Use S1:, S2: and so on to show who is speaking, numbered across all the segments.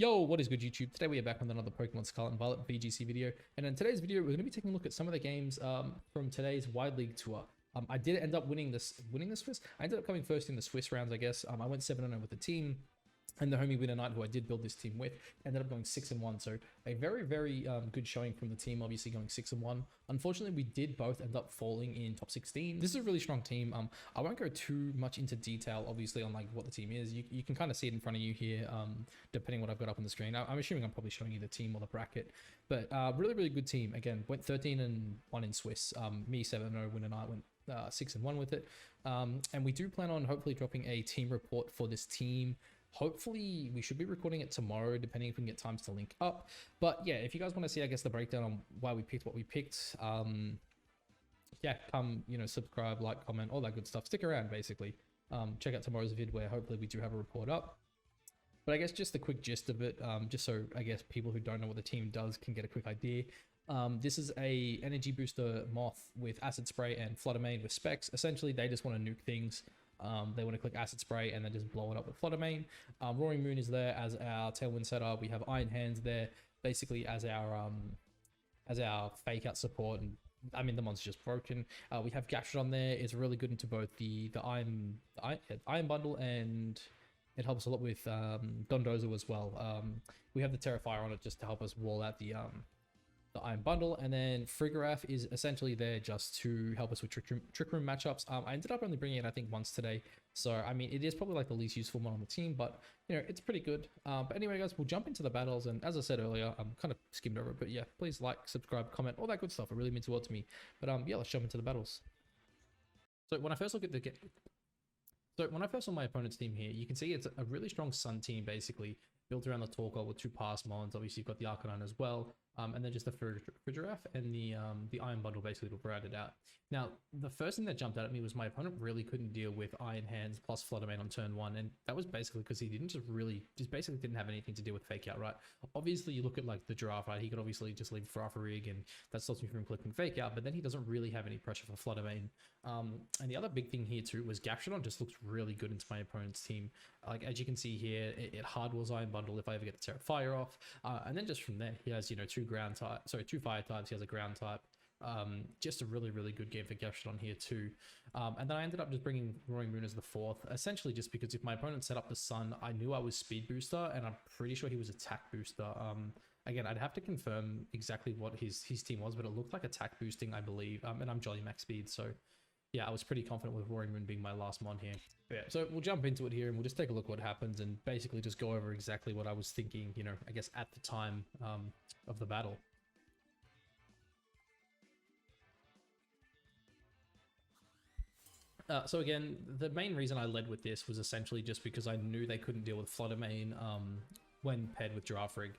S1: Yo, what is good YouTube? Today we are back with another Pokemon Scarlet and Violet VGC video, and in today's video we're going to be taking a look at some of the games from today's Wide League tour. I did end up winning the Swiss. I ended up coming first in the Swiss rounds, I guess. I went 7-0 with the team, and the homie winterknight, who I did build this team with, ended up going 6-1. So a very good showing from the team, obviously going 6-1. Unfortunately, we did both end up falling in top 16. This is a really strong team. I won't go too much into detail, obviously, on like what the team is. You can kind of see it in front of you here, depending what I've got up on the screen. I'm assuming I'm probably showing you the team or the bracket, but really good team. Again, went 13-1 in Swiss. Me 7-0, winterknight went 6-1 with it. And we do plan on hopefully dropping a team report for this team. Hopefully we should be recording it tomorrow, depending if we can get times to link up. But yeah, if you guys want to see, I guess, the breakdown on why we picked what we picked, yeah, come, subscribe, like, comment, all that good stuff. Stick around, basically. Check out tomorrow's vid where hopefully we do have a report up. But I guess just the quick gist of it, just so I guess people who don't know what the team does can get a quick idea. This is a energy booster moth with acid spray and flutter mane with specs. Essentially, they just want to nuke things. They want to click acid spray and then just blow it up with flutter mane. Roaring Moon is there as our tailwind setter. We have Iron Hands there basically as our fake out support, and I mean the monster's just broken. We have Gastrodon there. It's really good into both the iron bundle, and it helps a lot with Dondozo as well. We have the Terrifier on it just to help us wall out the Iron Bundle, and then Frigoraph is essentially there just to help us with Trick Room matchups. I ended up only bringing it, I think, once today, so I mean, it is probably like the least useful one on the team, but it's pretty good. But anyway, guys, we'll jump into the battles, and as I said earlier, I'm kind of skimmed over it, but yeah, please like, subscribe, comment, all that good stuff. It really means a lot to me. But yeah, let's jump into the battles. So when I first look at when I first saw my opponent's team here, you can see it's a really strong Sun team, basically built around the Torkoal with 2 Pass Mons. Obviously, you've got the Arcanine as well. And then just the Frigoraph and the Iron Bundle basically to round it out. Now, the first thing that jumped out at me was my opponent really couldn't deal with Iron Hands plus Flutter Mane on turn 1, and that was basically because he just basically didn't have anything to deal with Fake Out, right? Obviously, you look at like the Giraffe, right? He could obviously just leave Farfarig, and that stops me from clicking Fake Out, but then he doesn't really have any pressure for Flutter Mane. And the other big thing here too was Gastrodon just looks really good into my opponent's team. Like, as you can see here, it hardwalls Iron Bundle if I ever get the Terrifier off, and then just from there, he has 2 fire types. He has a ground type. Just a really good game for Gastrodon here too. And then I ended up just bringing Roaring Moon as the 4th, essentially just because if my opponent set up the Sun, I knew I was speed booster, and I'm pretty sure he was attack booster. Again, I'd have to confirm exactly what his team was, but it looked like attack boosting, I believe. And I'm Jolly Max Speed, so yeah, I was pretty confident with Roaring Moon being my last mon here. But yeah, so we'll jump into it here and we'll just take a look what happens and basically just go over exactly what I was thinking, I guess at the time of the battle. So again, the main reason I led with this was essentially just because I knew they couldn't deal with Flutter Mane when paired with Farfarig.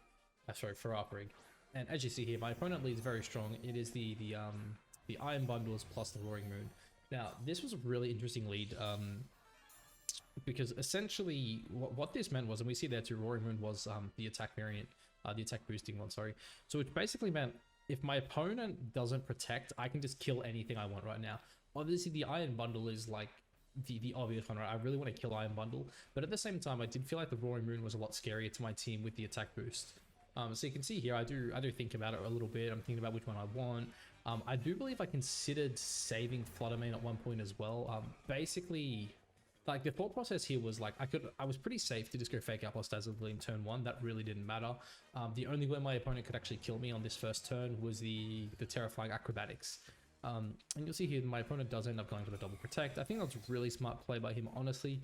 S1: And as you see here, my opponent leads very strong. It is the Iron Bundles plus the Roaring Moon. Now, this was a really interesting lead because essentially what this meant was, and we see there too, Roaring Moon was the attack variant, the attack boosting one, sorry. So it basically meant if my opponent doesn't protect, I can just kill anything I want right now. Obviously, the Iron Bundle is like the obvious one, right? I really want to kill Iron Bundle, but at the same time, I did feel like the Roaring Moon was a lot scarier to my team with the attack boost. So you can see here, I do think about it a little bit. I'm thinking about which one I want. I do believe I considered saving Flutter Mane at one point as well. Basically, like the thought process here was like I was pretty safe to just go Fake Out plus Dazzle in turn 1. That really didn't matter. The only way my opponent could actually kill me on this first turn was the Terrifying Acrobatics. And you'll see here my opponent does end up going for the double protect. I think that was a really smart play by him, honestly.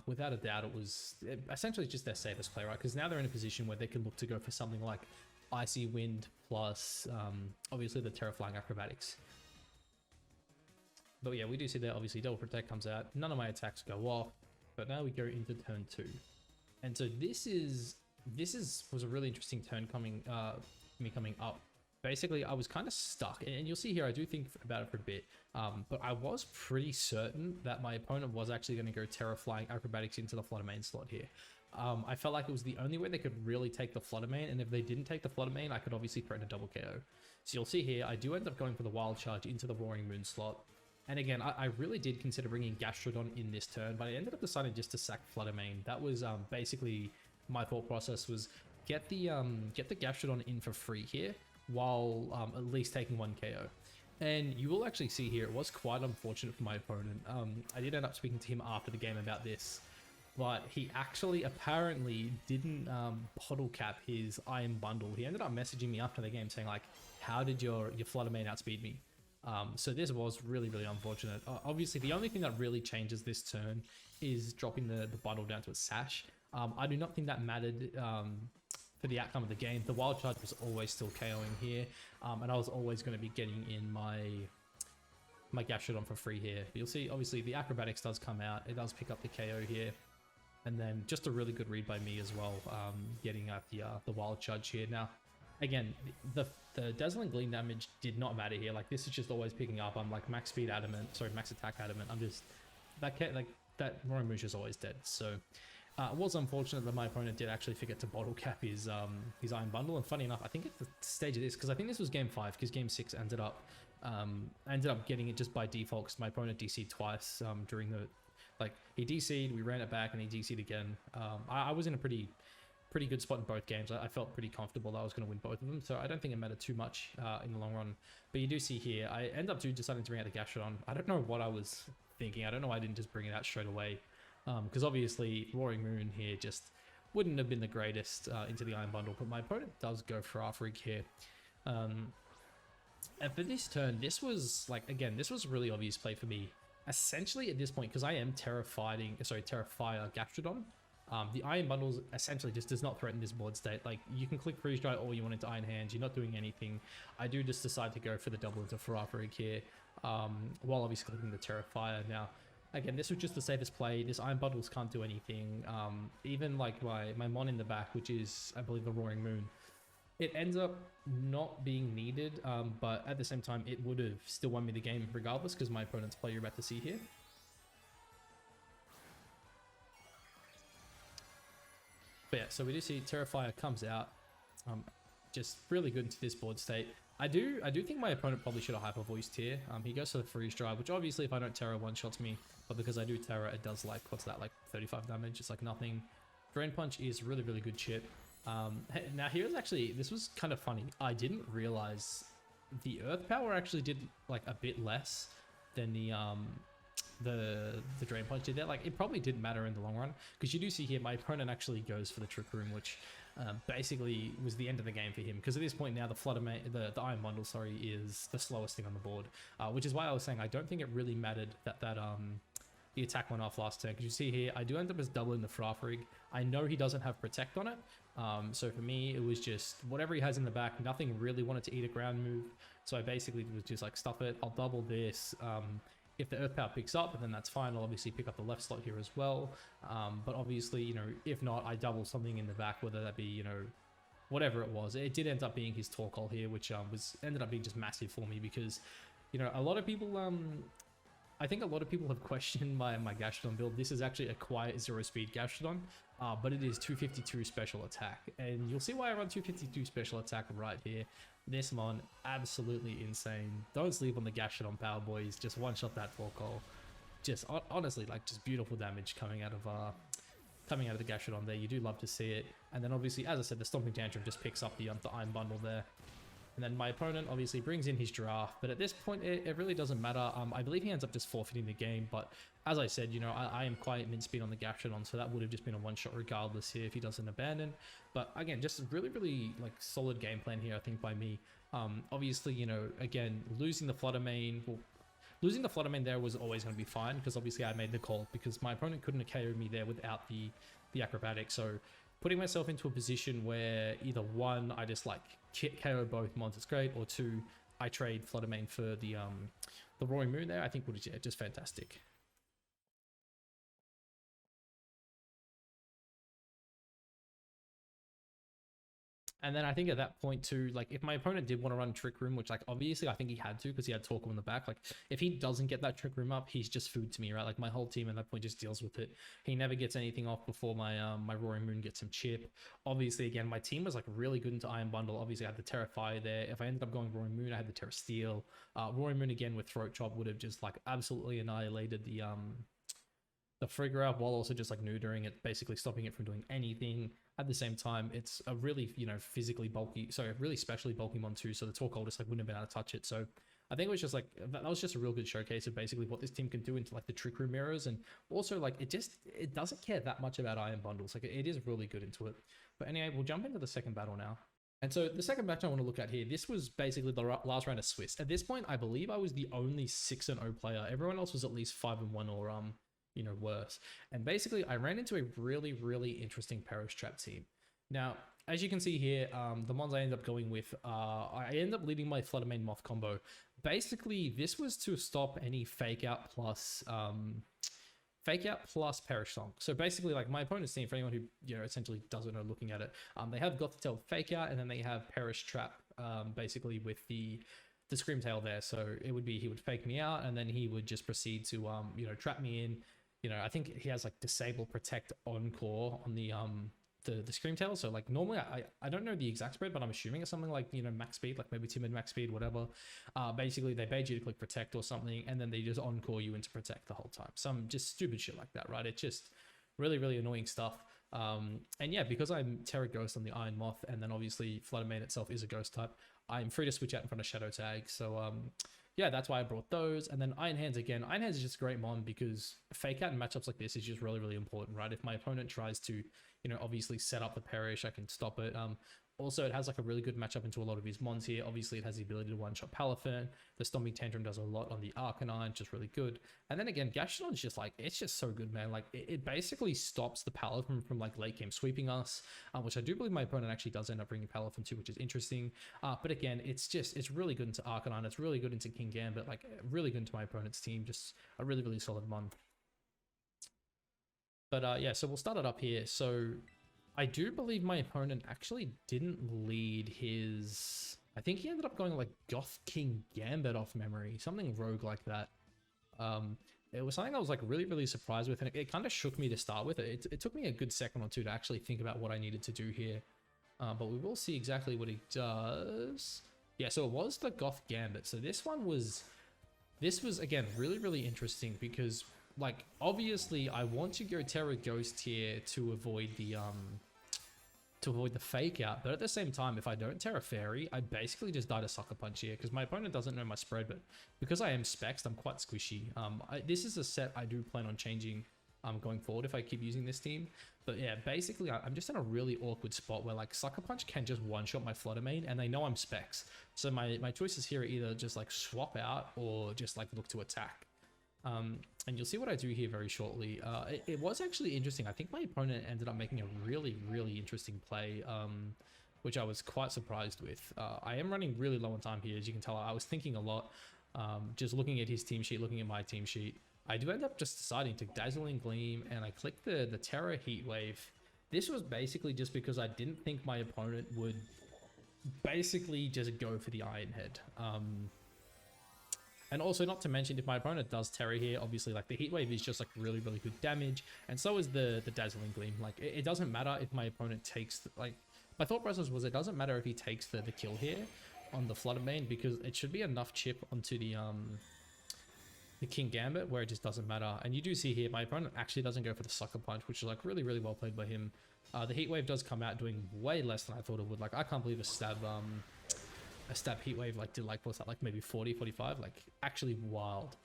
S1: Without a doubt, it was essentially just their safest play, right? Because now they're in a position where they can look to go for something like Icy Wind plus obviously the Terrifying Acrobatics. But yeah, we do see there obviously double protect comes out. None of my attacks go off, but now we go into turn 2. And so this was a really interesting turn coming up. Basically, I was kind of stuck, and you'll see here, I do think about it for a bit, but I was pretty certain that my opponent was actually going to go Terrifying Acrobatics into the Flutter Mane slot here. I felt like it was the only way they could really take the Flutter Mane, and if they didn't take the Flutter Mane, I could obviously threaten a double KO. So you'll see here, I do end up going for the Wild Charge into the Roaring Moon slot, And again, I really did consider bringing Gastrodon in this turn, but I ended up deciding just to sack Flutter Mane. That was basically my thought process was get the Gastrodon in for free here, while at least taking 1 KO. And you will actually see here, it was quite unfortunate for my opponent. I did end up speaking to him after the game about this, but he actually apparently didn't bottle cap his Iron Bundle. He ended up messaging me after the game saying like, how did your Flutter Mane outspeed me? So this was really, really unfortunate. Obviously, the only thing that really changes this turn is dropping the bundle down to a sash. I do not think that mattered for the outcome of the game. The Wild Charge was always still KOing here, and I was always going to be getting in my Gastrodon for free here. But you'll see, obviously, the Acrobatics does come out. It does pick up the KO here. And then just a really good read by me as well, getting at the Wild Charge here. Now, again, the Dazzling Gleam damage did not matter here. Like, this is just always picking up. I'm like max speed adamant, sorry, max attack adamant. I'm just, that Roaring Moosh is always dead. So it was unfortunate that my opponent did actually forget to bottle cap his Iron Bundle. And funny enough, I think at the stage of this, because I think this was game 5, because game 6 ended up getting it just by default, because my opponent DC'd twice during the, like, he DC'd, we ran it back, and he DC'd again. I was in a pretty good spot in both games. I felt pretty comfortable that I was going to win both of them, so I don't think it mattered too much in the long run. But you do see here, I end up deciding to bring out the Gastrodon. I don't know what I was thinking. I don't know why I didn't just bring it out straight away, because obviously Roaring Moon here just wouldn't have been the greatest into the Iron Bundle, but my opponent does go for Rig here. And for this turn, this was, like, again, this was a really obvious play for me. Essentially at this point, because I am Terrafire Gastrodon, the Iron Bundles essentially just does not threaten this board state. Like, you can click Freeze Dry or you want into Iron Hands, you're not doing anything. I do just decide to go for the double into Rig here, while obviously clicking the Terrafire. Now, again, this was just the safest play. This Iron Bundles can't do anything. Even like my Mon in the back, which is, I believe, the Roaring Moon, it ends up not being needed, but at the same time, it would have still won me the game regardless, because my opponent's play you're about to see here. But yeah, so we do see Terrafire comes out, just really good into this board state. I do think my opponent probably should have Hyper Voiced here. He goes for the Freeze Drive, which obviously if I don't Terra one-shots me, but because I do Terra, it does like, what's that, like 35 damage? It's like nothing. Drain Punch is really, really good chip. Now here's actually, this was kind of funny. I didn't realize the Earth Power actually did like a bit less than the Drain Punch did there. Like, it probably didn't matter in the long run, because you do see here my opponent actually goes for the Trick Room, which basically was the end of the game for him, because at this point now the Iron Bundle, sorry, is the slowest thing on the board, which is why I was saying I don't think it really mattered that the attack went off last turn, because you see here I do end up as doubling the Rig. I know he doesn't have Protect on it, so for me it was just whatever he has in the back. Nothing really wanted to eat a ground move, so I basically was just like, stuff it, I'll double this. If the Earth Power picks up, then that's fine. I'll obviously pick up the left slot here as well. But obviously, you know, if not, I double something in the back, whether that be, you know, whatever it was. It did end up being his Torkoal here, which ended up being just massive for me, because, you know, a lot of people, I think a lot of people have questioned my Gastrodon build. This is actually a quiet 0-speed Gastrodon, but it is 252 special attack. And you'll see why I run 252 special attack right here. This Mon, absolutely insane. Don't sleep on the Gastrodon power, boys. Just one-shot that Torkoal. Just, honestly, like, just beautiful damage coming out of the Gastrodon there. You do love to see it. And then obviously, as I said, the Stomping Tantrum just picks up the Iron Bundle there. And then my opponent obviously brings in his Giraffe, but at this point it really doesn't matter. I believe he ends up just forfeiting the game, but as I said, you know, I am quiet mint speed on the Gastrodon, so that would have just been a one-shot regardless here if he doesn't abandon. But again, just really, really like solid game plan here, I think, by me. Obviously, you know, again, losing the Flutter Mane there was always going to be fine, because obviously I made the call, because my opponent couldn't have KO'd me there without the acrobatics. So putting myself into a position where either one, I just like KO both Mons, it's great, or two, I trade Flutter Mane for the Roaring Moon there, I think would, yeah, just fantastic. And then I think at that point too, like, if my opponent did want to run Trick Room, which, like, obviously I think he had to, because he had Torkoal in the back, like, if he doesn't get that Trick Room up, he's just food to me, right? Like, my whole team at that point just deals with it. He never gets anything off before my Roaring Moon gets some chip. Obviously, again, my team was like really good into Iron Bundle. Obviously I had the Terrafire there. If I ended up going Roaring Moon, I had the Terra Steel. Roaring Moon again with Throat Chop would have just like absolutely annihilated the Frigga while also just like neutering it, basically stopping it from doing anything. at the same time, it's a really, you know, physically bulky, so really specially bulky mon too, so the Talk Oldest like wouldn't have been able to touch it. So I think it was just like, that was just a real good showcase of basically what this team can do into like the Trick Room mirrors, and also like it doesn't care that much about iron bundles. Like it is really good into it. But anyway, we'll jump into the second battle now. And so the second match I want to look at here, this was basically the last round of Swiss. At this point, I believe I was the only 6-0 player. Everyone else was at least 5-1 or you know, worse. And basically I ran into a really, really interesting Perish Trap team. Now, as you can see here, the mons I ended up going with, I ended up leading my Fluttermane Moth combo. Basically, this was to stop any Fake Out plus Perish Song. So basically, like my opponent's team, for anyone who, you know, essentially doesn't know looking at it, they have Gothitelle Fake Out, and then they have Perish Trap, basically with the Screamtail there. So it would be, he would fake me out, and then he would just proceed to, you know, trap me in. You know, I think he has like Disable Protect Encore on the Screamtail. So like normally I don't know the exact spread, but I'm assuming it's something like, you know, max speed, like maybe timid max speed, whatever. Basically they bait you to click protect or something, and then they just encore you into protect the whole time. Some just stupid shit like that, right? It's just really, really annoying stuff. And yeah, because I'm Terra Ghost on the Iron Moth, and then obviously Fluttermane itself is a ghost type, I'm free to switch out in front of Shadow Tag. So yeah, that's why I brought those. And then Iron Hands again. Iron Hands is just a great mon because Fake Out in matchups like this is just really, really important, right? If my opponent tries to, you know, obviously set up the Perish, I can stop it. Also, it has like a really good matchup into a lot of his mons here. Obviously, it has the ability to one-shot Palafin. The Stomping Tantrum does a lot on the Arcanine, just really good. And then again, Gastrodon's just like, it's just so good, man. Like, it basically stops the Palafin from like late game sweeping us, which I do believe my opponent actually does end up bringing Palafin too, which is interesting. But again, it's really good into Arcanine. It's really good into King Gambit, like really good into my opponent's team. Just a really, really solid mon. But yeah, so we'll start it up here. So I do believe my opponent actually didn't lead his... I think he ended up going like Goth King Gambit off memory, something rogue like that. It was something I was like really, really surprised with, and it kind of shook me to start with. It took me a good second or two to actually think about what I needed to do here. But we will see exactly what he does. Yeah, so it was the Goth Gambit. So this was again really, really interesting because, like, obviously I want to go Terra Ghost here to avoid the Fake Out, but at the same time, if I don't Terra Fairy, I basically just die to Sucker Punch here because my opponent doesn't know my spread, but because I am Spexed, I'm quite squishy. This is a set I do plan on changing going forward if I keep using this team. But yeah, basically I'm just in a really awkward spot where like Sucker Punch can just one-shot my Fluttermane, and they know I'm Specs. So my choices here are either just like swap out or just like look to attack. And you'll see what I do here very shortly. It was actually interesting. I think my opponent ended up making a really, really interesting play, which I was quite surprised with. I am running really low on time here, as you can tell. I was thinking a lot, just looking at his team sheet, looking at my team sheet. I do end up just deciding to Dazzling Gleam, and I click the Terra Heat Wave. This was basically just because I didn't think my opponent would basically just go for the Iron Head. And also, not to mention, if my opponent does Terra here, obviously, like, the Heat Wave is just, like, really, really good damage. And so is the Dazzling Gleam. Like, it doesn't matter if my opponent takes... like, my thought process was it doesn't matter if he takes the kill here on the Fluttermane, because it should be enough chip onto the King Gambit where it just doesn't matter. And you do see here, my opponent actually doesn't go for the Sucker Punch, which is, like, really, really well played by him. The Heat Wave does come out doing way less than I thought it would. Like, I can't believe a stab Heat Wave like did like, what's that, like maybe 40, 45, like actually wild.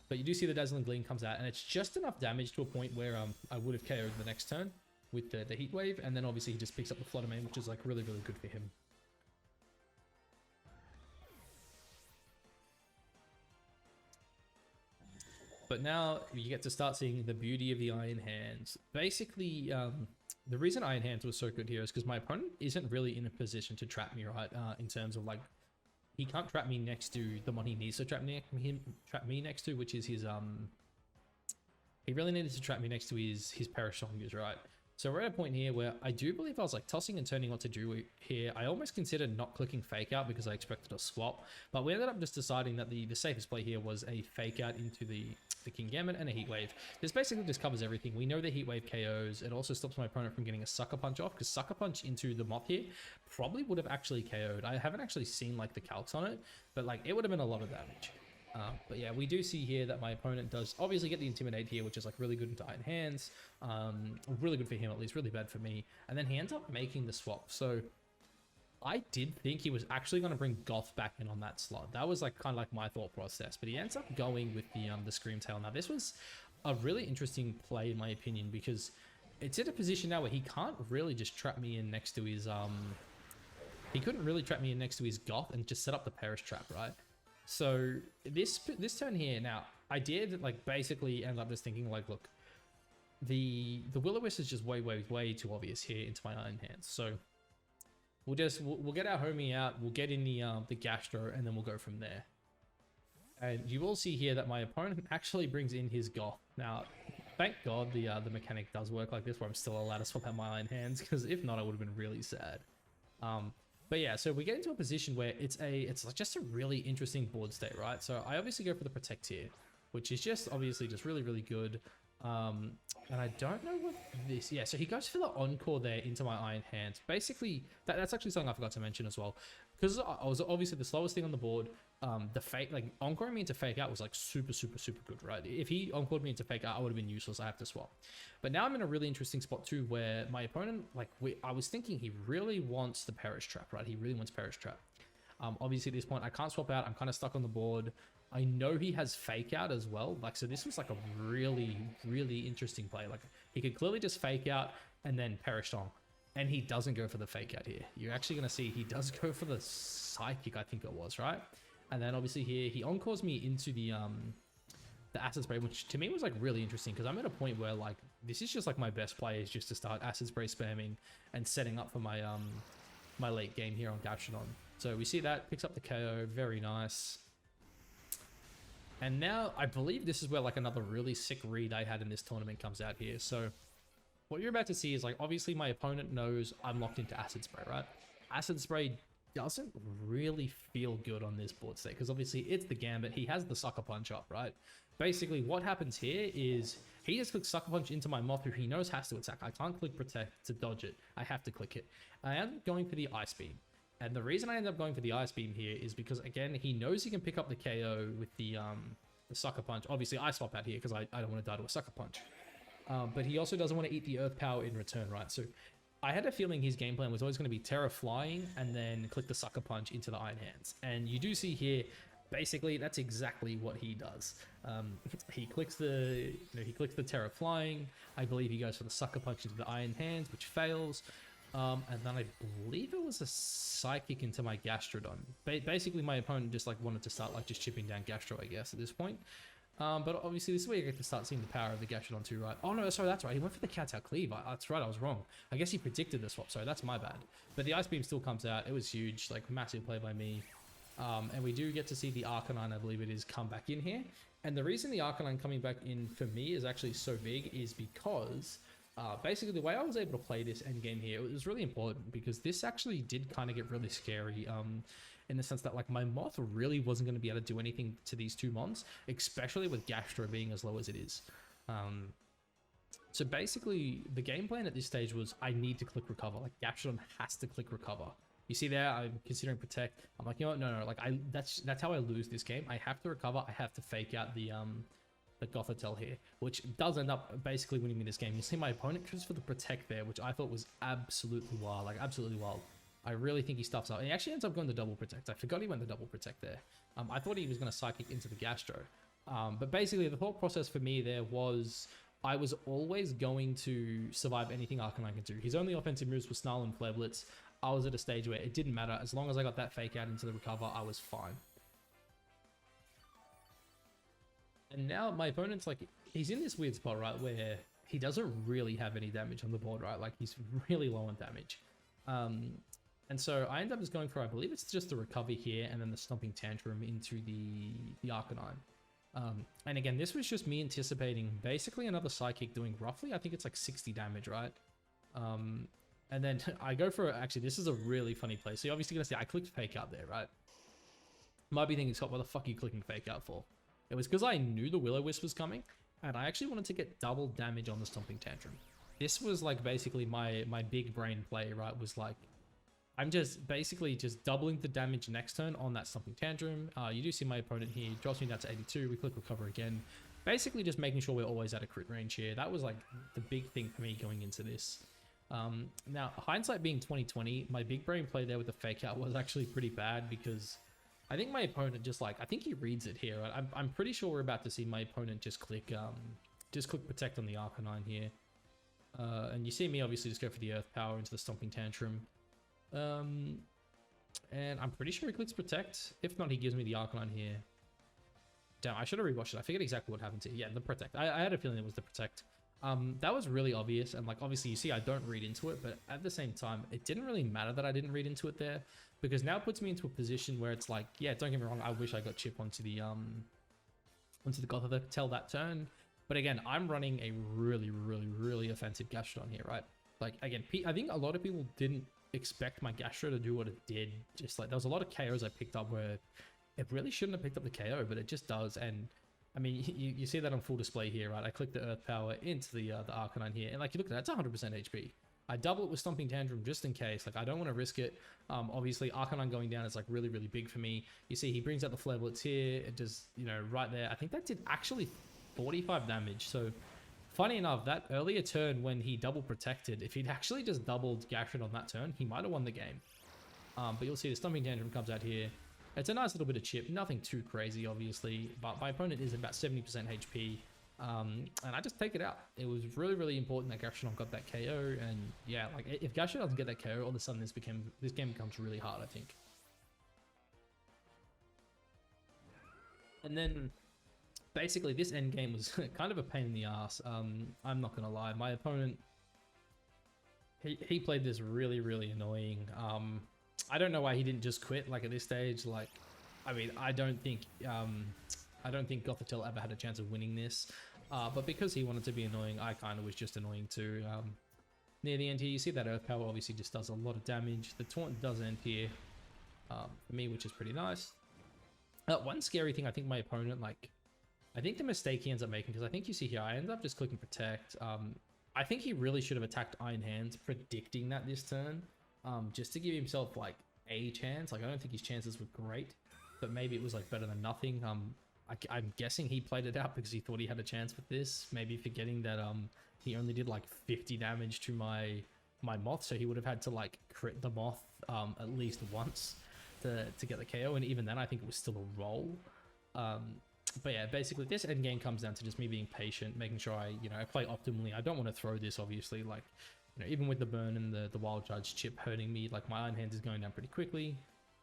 S1: But you do see the Dazzling Gleam comes out, and it's just enough damage to a point where I would have KO'd the next turn with the Heat Wave, and then obviously he just picks up the Fluttermane, which is like really, really good for him. But now you get to start seeing the beauty of the Iron Hands. Basically, the reason Iron Hands was so good here is because my opponent isn't really in a position to trap me, right? In terms of like, he can't trap me next to the one he needs to trap me next to, which is his he really needed to trap me next to his Perish Songus, right? So we're at a point here where I do believe I was like tossing and turning what to do here. I almost considered not clicking Fake Out because I expected a swap, but we ended up just deciding that the safest play here was a Fake Out into the King Gambit and a Heat Wave. This basically just covers everything. We know the Heat Wave KOs. It also stops my opponent from getting a Sucker Punch off, because Sucker Punch into the Moth here probably would have actually KO'd. I haven't actually seen like the calcs on it, but like it would have been a lot of damage. But yeah, we do see here that my opponent does obviously get the Intimidate here, which is like really good into Iron Hands. Really good for him, at least really bad for me. And then he ends up making the swap. So I did think he was actually going to bring Goth back in on that slot. That was like kind of like my thought process, but he ends up going with the Scream Tail. Now this was a really interesting play in my opinion, because it's in a position now where he can't really just trap me in next to his he couldn't really trap me in next to his Goth and just set up the Perish Trap, right? So this turn here, now I did like basically end up just thinking like, look, the Will-O-Wisp is just way too obvious here into my Iron Hands. So we'll get our homie out, we'll get in the Gastro, and then we'll go from there. And you will see here that my opponent actually brings in his Goth. Now, thank God the mechanic does work like this, where I'm still allowed to swap out my Iron Hands, because if not, I would have been really sad. But yeah, so we get into a position where it's like just a really interesting board state, right? So I obviously go for the Protect here, which is just obviously just really good. And I don't know what this, yeah, so he goes for the Encore there into my Iron Hands. Basically, that's actually something I forgot to mention as well, because I was obviously the slowest thing on the board. The fake, like encoring me into Fake Out was like super good, right? If he encored me into Fake Out, I would have been useless. I have to swap. But now I'm in a really interesting spot too, where my opponent, like I was thinking he really wants the Perish Trap, right? He really wants Perish Trap. Obviously at this point I can't swap out. I'm kind of stuck on the board. I know he has Fake Out as well. Like, so this was like a really interesting play. Like he could clearly just Fake Out and then Perish on. And he doesn't go for the Fake Out here. You're actually going to see he does go for the Psychic, I think it was, right? And then obviously here, he encores me into the Acid Spray, which to me was like really interesting, because I'm at a point where like, this is just like my best play is just to start Acid Spray spamming and setting up for my my late game here on Gastrodon. So we see that, picks up the KO, very nice. And now I believe this is where like another really sick read I had in this tournament comes out here. So what you're about to see is like, obviously my opponent knows I'm locked into Acid Spray, right? Acid Spray doesn't really feel good on this board state, because obviously it's the Gambit. He has the Sucker Punch up, right? Basically what happens here is he just clicks Sucker Punch into my Moth, who he knows has to attack. I can't click Protect to dodge it. I have to click it. I end up going for the Ice Beam. And the reason I end up going for the Ice Beam here is because, again, he knows he can pick up the KO with the Sucker Punch. Obviously I swap out here because I don't want to die to a Sucker Punch. But he also doesn't want to eat the Earth Power in return, right? So I had a feeling his game plan was always going to be Terra Flying and then click the Sucker Punch into the Iron Hands. And you do see here, basically, that's exactly what he does. He clicks the Terra Flying. I believe he goes for the Sucker Punch into the Iron Hands, which fails. And then I believe it was a Psychic into my Gastrodon. Basically, my opponent just like wanted to start like just chipping down Gastro, I guess, at this point. But obviously this is where you get to start seeing the power of the Gastrodon too, right? Oh no, sorry, that's right. He went for the Cat Out Cleave. That's right, I was wrong. I guess he predicted the swap, sorry, that's my bad. But the Ice Beam still comes out. It was huge, like massive play by me. And we do get to see the Arcanine, I believe it is, come back in here. And the reason the Arcanine coming back in for me is actually so big is because basically the way I was able to play this endgame here, it was really important, because this actually did kind of get really scary. In the sense that like my Moth really wasn't going to be able to do anything to these two mons, especially with Gastro being as low as it is. So basically the game plan at this stage was I need to click Recover. Like Gastrodon has to click Recover. You see there, I'm considering Protect. I'm like, you know what? No, like that's how I lose this game. I have to recover. I have to Fake Out the Gothitelle here, which does end up basically winning me this game. You see my opponent goes for the Protect there, which I thought was absolutely wild, like absolutely wild. I really think he stuffs up. And he actually ends up going to double Protect. I forgot he went to double Protect there. I thought he was going to Psychic into the Gastro. But basically the thought process for me there was I was always going to survive anything Arcanine can do. His only offensive moves were Snarl and Flare Blitz. I was at a stage where it didn't matter. As long as I got that Fake Out into the Recover, I was fine. And now my opponent's like, he's in this weird spot, right, where he doesn't really have any damage on the board, right? Like he's really low on damage. And so I end up just going for, I believe it's just the Recover here and then the Stomping Tantrum into the Arcanine. And again, this was just me anticipating basically another Psychic doing roughly, I think it's like 60 damage, right? And then I go for, actually, this is a really funny play. So you're obviously going to see I clicked Fake Out there, right? Might be thinking, Scott, what the fuck are you clicking Fake Out for? It was because I knew the Will-O-Wisp was coming and I actually wanted to get double damage on the Stomping Tantrum. This was like basically my big brain play, right? Was like, I'm just basically just doubling the damage next turn on that Stomping Tantrum. You do see my opponent here, drops me down to 82, we click recover again. Basically just making sure we're always at a crit range here. That was like the big thing for me going into this. Now, hindsight being 2020, my big brain play there with the fake out was actually pretty bad because I think my opponent just like, I think he reads it here. I'm pretty sure we're about to see my opponent just click protect on the Arcanine here. And you see me obviously just go for the Earth Power into the Stomping Tantrum. And I'm pretty sure he clicks protect. If not, he gives me the Arcanine here. Damn, I should have rewatched it. I forget exactly what happened to it. Yeah, the protect. I had a feeling it was the protect. That was really obvious, and like obviously you see I don't read into it, but at the same time it didn't really matter that I didn't read into it there, because now it puts me into a position where it's like, yeah, don't get me wrong, I wish I got chip onto the Gothither Tail that turn, but again, I'm running a really offensive Gastrodon here, right? Like again, I think a lot of people didn't expect my Gastro to do what it did. Just like there was a lot of KOs I picked up where it really shouldn't have picked up the KO, but it just does. And I mean, you see that on full display here, right? I click the Earth Power into the Arcanine here, and like you look at that, it's 100% HP. I double it with Stomping Tantrum just in case. Like I don't want to risk it. Obviously Arcanine going down is like really big for me. You see he brings out the Flare Blitz here. It does, you know, right there. I think that did actually 45 damage. So funny enough, that earlier turn when he double protected, if he'd actually just doubled Gastrodon on that turn, he might have won the game. But you'll see the Stomping Tantrum comes out here. It's a nice little bit of chip, nothing too crazy, obviously, but my opponent is about 70% HP, and I just take it out. It was really important that Gastrodon got that KO, and yeah, like if Gastrodon doesn't get that KO, all of a sudden this game becomes really hard, I think. And then basically this end game was kind of a pain in the ass. I'm not gonna lie, my opponent, he played this really annoying. I don't know why he didn't just quit. Like at this stage, like, I mean, I don't think Gothitelle ever had a chance of winning this. But because he wanted to be annoying, I kind of was just annoying too. Near the end here, you see that Earth Power obviously just does a lot of damage. The Taunt does end here for me, which is pretty nice. One scary thing I think my opponent, like, I think the mistake he ends up making, because I think you see here, I end up just clicking protect. I think he really should have attacked Iron Hands, predicting that this turn. Just to give himself like a chance. Like I don't think his chances were great, but maybe it was like better than nothing. I'm guessing he played it out because he thought he had a chance with this, maybe forgetting that he only did like 50 damage to my Moth, so he would have had to like crit the Moth at least once to get the KO, and even then I think it was still a roll. But yeah, basically this end game comes down to just me being patient, making sure I play optimally. I don't want to throw this, obviously, like, you know, even with the burn and the Wild Judge chip hurting me, like my Iron Hands is going down pretty quickly.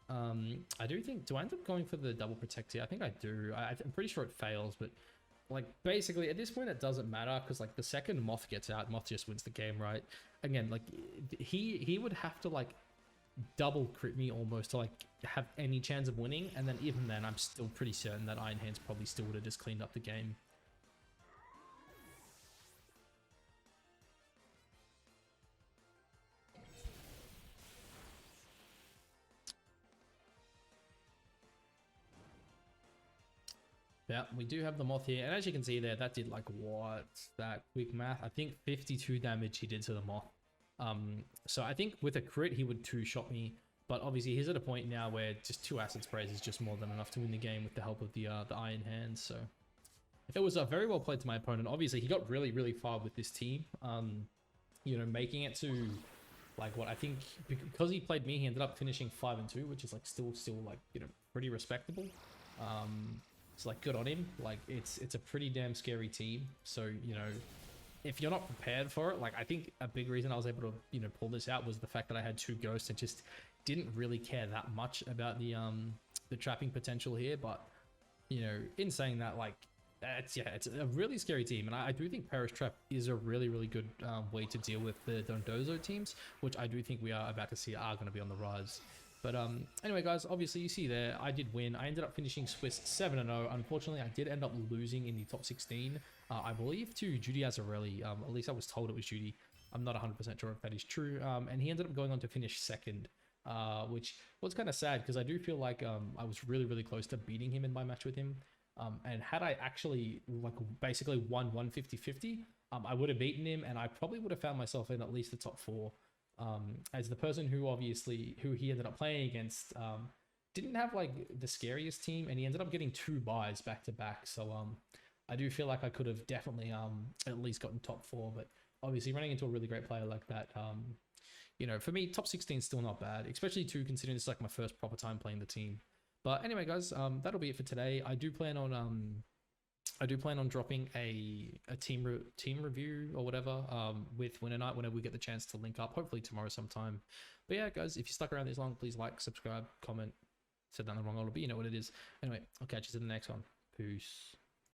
S1: I do think, do I end up going for the double protect here? I think I do. I'm pretty sure it fails, but like basically at this point it doesn't matter, because like the second Moth gets out, Moth just wins the game, right? Again, like he would have to like double crit me almost to like have any chance of winning, and then even then I'm still pretty certain that Iron Hands probably still would have just cleaned up the game. Yeah, we do have the Moth here, and as you can see there, that did like, what's that quick math? I think 52 damage he did to the Moth. So I think with a crit he would two-shot me, but obviously he's at a point now where just 2 acid sprays is just more than enough to win the game with the help of the Iron Hands. So it was very well played to my opponent. Obviously he got really far with this team, you know, making it to like what I think, because he played me, he ended up finishing 5-2, which is like still like, you know, pretty respectable. It's like good on him. Like it's a pretty damn scary team. So, you know, if you're not prepared for it, like I think a big reason I was able to, you know, pull this out was the fact that I had 2 ghosts and just didn't really care that much about the trapping potential here. But, you know, in saying that, like it's a really scary team, and I do think Perish Trap is a really good way to deal with the Dondozo teams, which I do think we are about to see are going to be on the rise. But anyway, guys, obviously you see there, I did win. I ended up finishing Swiss 7-0. Unfortunately, I did end up losing in the top 16, I believe, to Judy Azzarelli. At least I was told it was Judy. I'm not 100% sure if that is true. And he ended up going on to finish 2nd, which was kind of sad, because I do feel like I was really close to beating him in my match with him. And had I actually like basically won 150-50, I would have beaten him, and I probably would have found myself in at least the top 4. as the person who he ended up playing against didn't have like the scariest team, and he ended up getting 2 buys back to back. So I do feel like I could have definitely at least gotten top 4, but obviously running into a really great player like that, you know, for me, top 16 is still not bad, especially too considering this is like my first proper time playing the team. But anyway, guys, that'll be it for today. I do plan on dropping a team review or whatever with winterknight whenever we get the chance to link up, hopefully tomorrow sometime. But yeah, guys, if you stuck around this long, please like, subscribe, comment. Said that in the wrong order, but you know what it is. Anyway, I'll catch you in the next one. Peace.